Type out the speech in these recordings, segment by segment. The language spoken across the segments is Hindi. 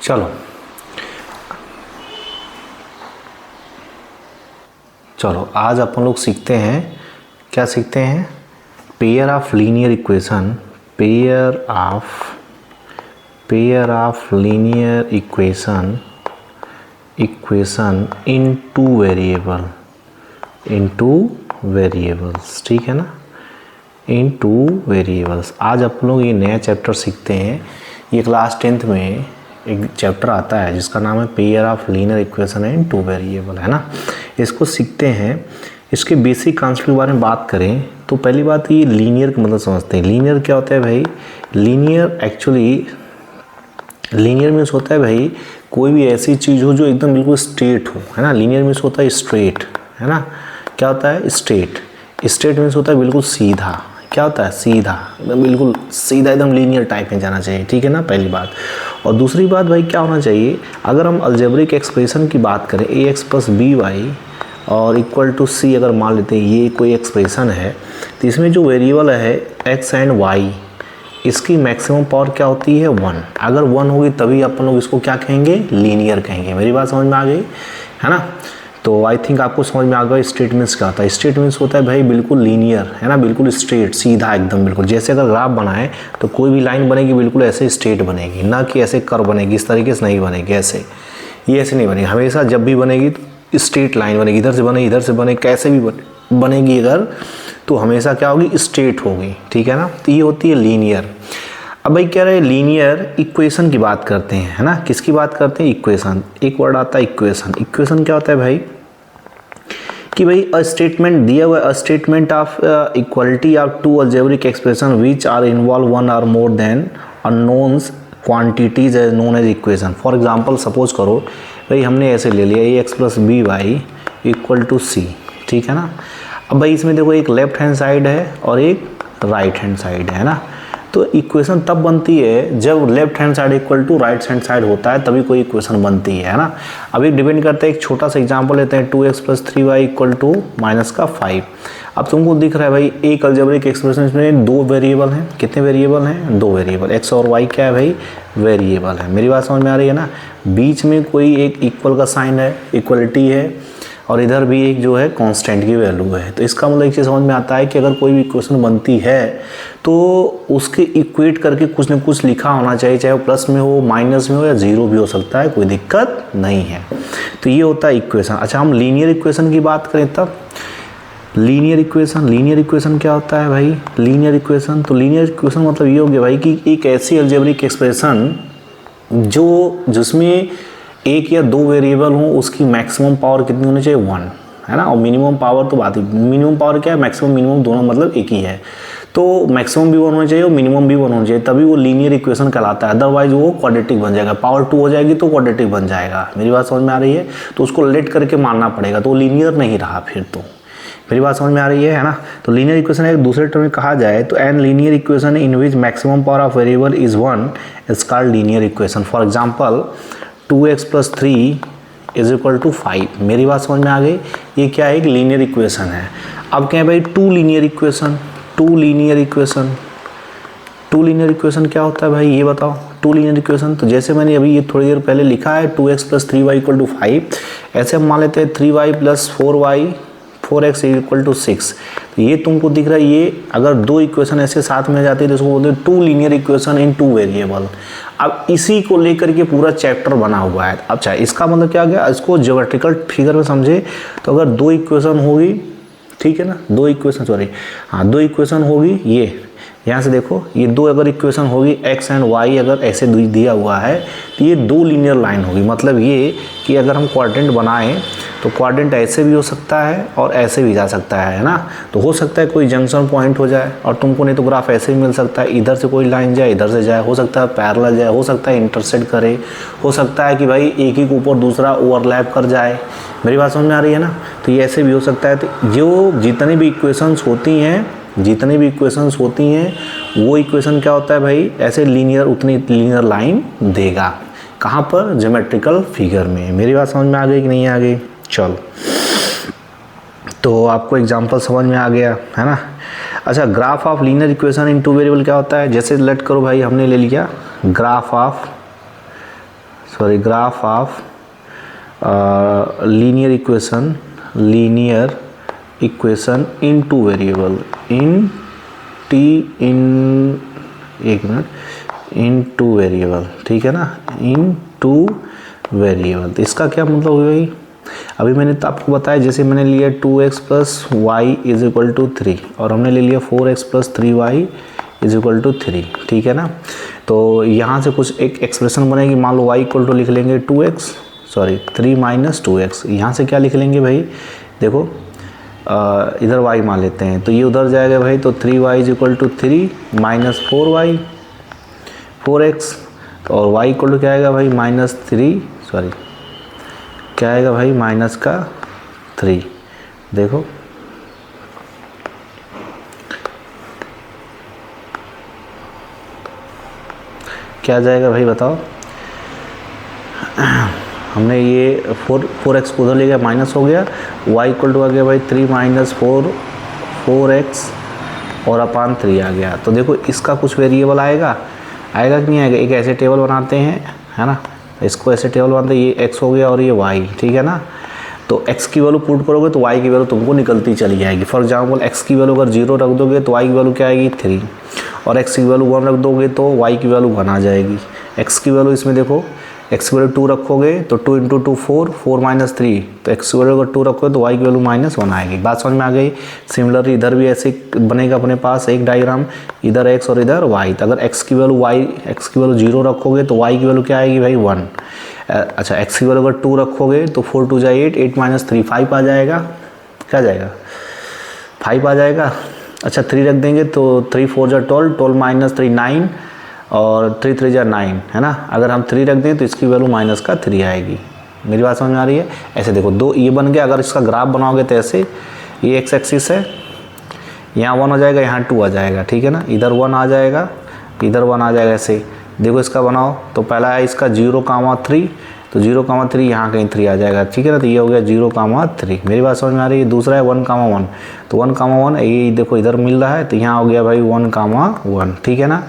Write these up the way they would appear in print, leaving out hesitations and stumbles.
चलो आज अपन लोग सीखते हैं, क्या सीखते हैं, pair of linear equation, pair of linear equation in two variables, ठीक है ना, इन टू वेरिएबल्स। आज अपन लोग ये नया चैप्टर सीखते हैं। ये क्लास 10th में एक चैप्टर आता है जिसका नाम है pair of linear equation in two variable, है ना। इसको सीखते हैं। इसके बेसिक कॉन्सेप्ट के बारे में बात करें तो पहली बात ये लीनियर का मतलब समझते हैं। लीनियर क्या होता है भाई? लीनियर मीन्स होता है भाई कोई भी ऐसी चीज़ हो जो एकदम बिल्कुल स्ट्रेट हो, है ना। लीनियर मीन्स होता है स्ट्रेट, है ना। क्या होता है? स्ट्रेट मीन्स होता है बिल्कुल सीधा। क्या होता है? सीधा, एकदम बिल्कुल सीधा, एकदम लीनियर टाइप में जाना चाहिए, ठीक है ना, पहली बात। और दूसरी बात भाई क्या होना चाहिए, अगर हम अलजेब्रिक एक्सप्रेशन की बात करें ax + by और इक्वल टू c अगर मान लेते हैं ये कोई एक्सप्रेशन है, तो इसमें जो वेरिएबल है x एंड y, इसकी मैक्सिमम पावर क्या होती है? 1। अगर 1 होगी तभी अपन लोग इसको क्या कहेंगे? लीनियर कहेंगे। मेरी बात समझ में आ गई, है ना। तो आई थिंक आपको समझ में आ गया स्ट्रेट मीन्स क्या होता है। स्ट्रेट मीन्स होता है भाई बिल्कुल लीनियर, है ना, बिल्कुल स्ट्रेट, सीधा एकदम बिल्कुल। जैसे अगर ग्राफ बनाए तो कोई भी लाइन बनेगी बिल्कुल ऐसे स्ट्रेट बनेगी, ना कि ऐसे कर्व बनेगी, इस तरीके से नहीं बनेगी, ऐसे ये ऐसे नहीं बनेगी। हमेशा जब भी बनेगी तो स्ट्रेट लाइन बनेगी, इधर से बने कैसे भी बनेगी अगर, तो हमेशा क्या होगी? स्ट्रेट होगी, ठीक है ना। तो ये होती है लीनियर। अब भाई क्या रहे, लीनियर इक्वेशन की बात करते हैं, है ना। किसकी बात करते हैं? इक्वेशन। एक वर्ड आता है इक्वेशन। इक्वेशन क्या होता है भाई कि भाई अ स्टेटमेंट दिया हुआ है, a statement of equality of two algebraic expression which are involve one और more than unknowns quantities as known as equation. For example suppose करो भाई हमने ऐसे ले लिया ax + by equal to c, ठीक है ना। अब भाई इसमें देखो एक लेफ्ट हैंड साइड है और एक राइट हैंड साइड है ना। तो इक्वेशन तब बनती है जब left hand side equal to right hand side होता है, तभी कोई इक्वेशन बनती है ना। अभी डिपेंड करता है, एक छोटा सा एग्जांपल लेते हैं, 2x + 3y इक्वल टू -5। अब तुमको दिख रहा है भाई एक अलजेब्रिक एक्सप्रेशन में दो वेरिएबल हैं। कितने वेरिएबल हैं? दो वेरिएबल, x और y क्या है भाई? वेरिएबल है। मेरी बात समझ में आ रही है ना। बीच में कोई एक इक्वल का साइन है, इक्वलिटी है, और इधर भी एक जो है कांस्टेंट की वैल्यू है। तो इसका मतलब एक चीज़ समझ में आता है कि अगर कोई भी इक्वेशन बनती है तो उसके इक्वेट करके कुछ न कुछ लिखा होना चाहिए, चाहे वो प्लस में हो, माइनस में हो या जीरो भी हो सकता है, कोई दिक्कत नहीं है। तो ये होता है इक्वेशन। अच्छा, हम लीनियर इक्वेशन की बात करें तब लीनियर इक्वेशन क्या होता है भाई? लीनियर इक्वेशन मतलब ये हो गया भाई कि एक ऐसी अलजेब्रिक एक्सप्रेशन जिसमें एक या दो वेरिएबल हो, उसकी मैक्सिमम पावर कितनी होनी चाहिए? 1, है ना। और मिनिमम पावर तो बात ही, मिनिमम पावर क्या है? मैक्सिमम मिनिमम दोनों मतलब एक ही है। तो मैक्सिमम भी 1 होना चाहिए और मिनिमम भी 1 होना चाहिए, तभी वो लीनियर इक्वेशन कहलाता है। अदरवाइज वो क्वाड्रेटिक बन जाएगा। पावर 2 हो जाएगी तो क्वाड्रेटिक बन जाएगा। मेरी बात समझ में आ रही है। तो उसको लेट करके मानना पड़ेगा, तो वो लीनियर नहीं रहा फिर तो। मेरी बात समझ में आ रही है ना। तो लीनियर इक्वेशन एक दूसरे टर्म में कहा जाए तो an linear equation in which maximum power of variable is 1 is called linear equation. For example 2x + 3 is equal to 5। मेरी बात समझ में आ गई। ये क्या है? एक लीनियर इक्वेशन है। अब क्या है भाई? टू लीनियर इक्वेशन क्या होता है भाई? ये बताओ। टू लीनियर इक्वेशन तो जैसे मैंने अभी ये थोड़ी देर पहले लिखा है 2x + 3y इक्वल टू 5, ऐसे हम मान लेते हैं 3y + 4x इक्वल टू 6। तो ये तुमको दिख रहा है, ये अगर दो इक्वेशन ऐसे साथ में जाती है तो इसको बोलते हैं two linear equation in two variable. अब इसी को लेकर के पूरा चैप्टर बना हुआ है। अच्छा, इसका मतलब क्या गया? इसको ज्योमेट्रिकल फिगर में समझे तो अगर दो इक्वेशन होगी, ठीक है ना, दो इक्वेशन होगी, ये यहाँ से देखो, ये दो अगर इक्वेशन होगी x एंड y अगर ऐसे दिया हुआ है तो ये दो लीनियर लाइन होगी। मतलब ये कि अगर हम क्वाड्रेंट बनाएं तो क्वाड्रेंट ऐसे भी हो सकता है और ऐसे भी जा सकता है ना। तो हो सकता है कोई जंक्शन पॉइंट हो जाए और तुमको नहीं तो ग्राफ ऐसे भी मिल सकता है, इधर से कोई लाइन जाए, इधर से जाए, हो सकता है पैरेलल जाए, हो सकता है इंटरसेक्ट करे, हो सकता है कि भाई एक ही के ऊपर दूसरा ओवरलैप कर जाए। मेरी बात समझ में आ रही है ना। तो ये ऐसे भी हो सकता है। तो जो जितनी भी इक्वेशंस होती हैं वो इक्वेशन क्या होता है भाई? ऐसे लीनियर, उतनी लीनियर लाइन देगा। कहाँ पर? ज्योमेट्रिकल फिगर में। मेरी बात समझ में आ गई कि नहीं आ गई? चल, तो आपको एग्जांपल समझ में आ गया, है ना। अच्छा, graph of linear equation in two variable क्या होता है? जैसे लेट करो भाई हमने ले लिया graph of sorry graph of linear equation in two variable in two variable, ठीक है ना, इन टू वेरिएबल। तो इसका क्या मतलब हुआ भाई, अभी मैंने तो आपको बताया, जैसे मैंने लिया 2x plus y is equal to 3 और हमने ले लिया 4x plus 3y is equal to 3, ठीक है ना। तो यहाँ से कुछ एक एक्सप्रेशन बनेगी, मान लो y इक्वल टू लिख लेंगे 3 माइनस 2x। यहाँ से क्या लिख लेंगे भाई, देखो इधर y मान लेते हैं तो ये उधर जाएगा भाई, तो 3y is equal to 3 minus 4x और y इक्वल टू क्या आएगा भाई क्या आएगा भाई माइनस का 3। देखो क्या जाएगा भाई बताओ, हमने ये 4x को उधर ले गया, माइनस हो गया, y इक्वल टू आ गया भाई 3 माइनस 4x और अपान 3 आ गया। तो देखो इसका कुछ वेरिएबल आएगा कि नहीं आएगा। एक ऐसे टेबल बनाते हैं, है ना, इसको ऐसे टेबल बनाते हैं, ये x हो गया और ये y, ठीक है ना। तो x की वैल्यू पुट करोगे तो y की वैल्यू तुमको निकलती चली जाएगी। फॉर एग्जांपल x की वैल्यू अगर 0 रख दोगे तो y की वैल्यू क्या आएगी 3 और x की वैल्यू 1 रख दोगे तो y की वैल्यू 1 आ जाएगी। x की वैल्यू इसमें देखो, x की वैल्यू 2 रखोगे तो 2 इंटू 2 4 माइनस 3, तो x की वैल्यू अगर 2 रखोगे तो y की वैल्यू -1 आएगी। बात समझ में आ गई। सिमिलरली इधर भी ऐसे बनेगा अपने पास एक डायग्राम, इधर x और इधर y। तो अगर x की वैल्यू 0 रखोगे तो y की वैल्यू क्या आएगी भाई 1। अच्छा x की वैल्यू अगर 2 रखोगे तो 4 2 जा 8 माइनस 3 5 आ जाएगा। क्या जाएगा 5 आ जाएगा। अच्छा 3 रख देंगे तो 3 4 जा 12 माइनस 3 9 और 3 3 जा 9, है ना। अगर हम 3 रख दें तो इसकी वैल्यू माइनस का 3 आएगी। मेरी बात समझ में आ रही है। ऐसे देखो दो ये बन गया। अगर इसका ग्राफ बनाओगे तो ऐसे, ये x एक्सिस है, यहाँ 1 हो जाएगा, यहाँ 2 आ जाएगा, ठीक है ना। इधर 1 आ जाएगा, इधर 1 आ जाएगा। ऐसे देखो इसका बनाओ तो पहला है इसका 0,3, तो 0,3 यहाँ कहीं 3 आ जाएगा, ठीक है ना। तो ये हो गया 0,3। मेरी बात समझ में आ रही है। दूसरा है 1,1, तो 1,1 ये देखो इधर मिल रहा है, तो यहाँ हो गया भाई 1,1, ठीक है ना।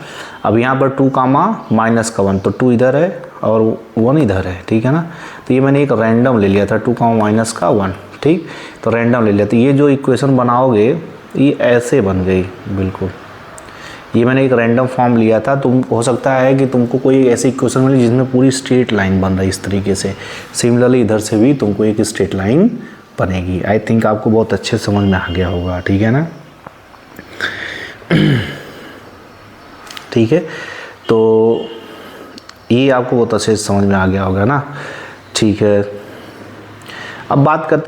अब यहाँ पर 2,-1, तो 2 इधर है और 1 इधर है, ठीक है ना। तो ये मैंने एक रैंडम ले लिया था 2,-1, ठीक, तो रैंडम ले लिया। तो ये जो इक्वेशन बनाओगे ये ऐसे बन गई बिल्कुल। ये मैंने एक रैंडम फॉर्म लिया था। तुम हो सकता है कि तुमको कोई ऐसी इक्वेशन मिले जिसमें पूरी स्ट्रेट लाइन बन रही है इस तरीके से। सिमिलरली इधर से भी तुमको एक स्ट्रेट लाइन बनेगी। आई थिंक आपको बहुत अच्छे समझ में आ गया होगा, ठीक है ना। ठीक है, तो ये आपको बहुत अच्छे से समझ में आ गया होगा ना। ठीक है, अब बात करते